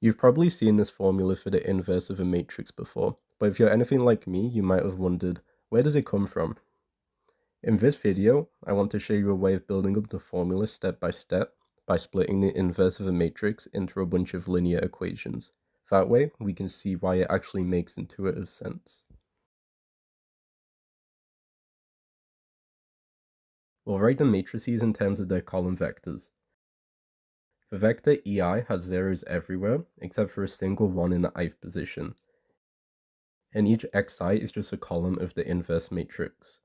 You've probably seen this formula for the inverse of a matrix before, but if you're anything like me, you might have wondered, where does it come from? In this video, I want to show you a way of building up the formula step by step by splitting the inverse of a matrix into a bunch of linear equations. That way, we can see why it actually makes intuitive sense. We'll write the matrices in terms of their column vectors. The vector EI has zeros everywhere, except for a single one in the ith position, and each xi is just a column of the inverse matrix.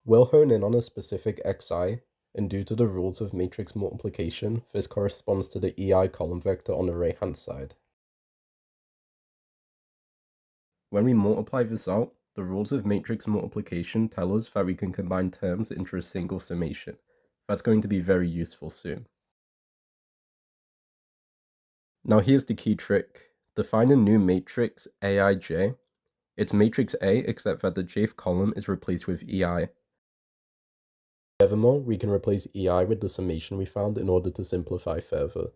We'll hone in on a specific xi, and due to the rules of matrix multiplication, this corresponds to the EI column vector on the right-hand side. When we multiply this out, the rules of matrix multiplication tell us that we can combine terms into a single summation. That's going to be very useful soon. Now here's the key trick. Define a new matrix Aij. It's matrix A except that the jth column is replaced with EI. Furthermore, we can replace EI with the summation we found in order to simplify further.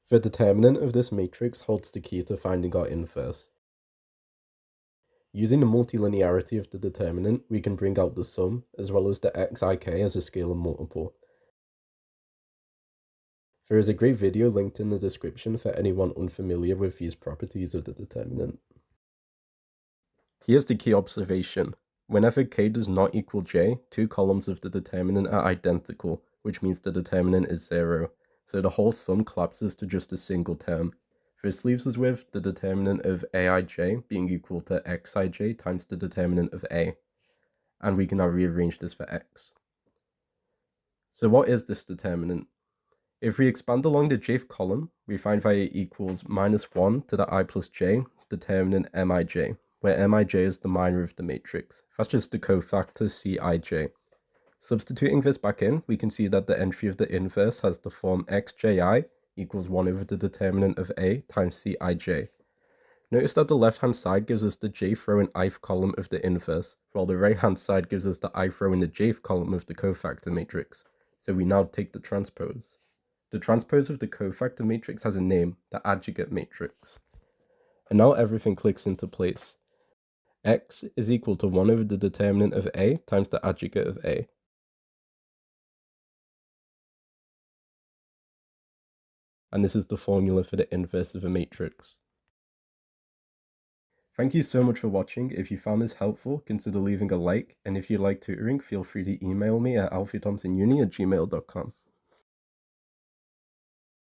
The determinant of this matrix holds the key to finding our inverse. Using the multilinearity of the determinant, we can bring out the sum, as well as the xik as a scalar multiple. There is a great video linked in the description for anyone unfamiliar with these properties of the determinant. Here's the key observation. Whenever k does not equal j, two columns of the determinant are identical, which means the determinant is 0, so the whole sum collapses to just a single term. This leaves us with the determinant of aij being equal to xij times the determinant of a, and we can now rearrange this for x. So what is this determinant? If we expand along the jth column, we find that it equals minus 1 to the I plus j, determinant mij, where mij is the minor of the matrix. That's just the cofactor Cij. Substituting this back in, we can see that the entry of the inverse has the form xji equals 1 over the determinant of a times Cij. Notice that the left-hand side gives us the jth row in ith column of the inverse, while the right-hand side gives us the ith row in the jth column of the cofactor matrix. So we now take the transpose. The transpose of the cofactor matrix has a name, the adjugate matrix. And now everything clicks into place. X is equal to 1 over the determinant of A times the adjugate of A. And this is the formula for the inverse of a matrix. Thank you so much for watching. If you found this helpful, consider leaving a like, and if you like tutoring, feel free to email me at alfiothomsonuni@gmail.com.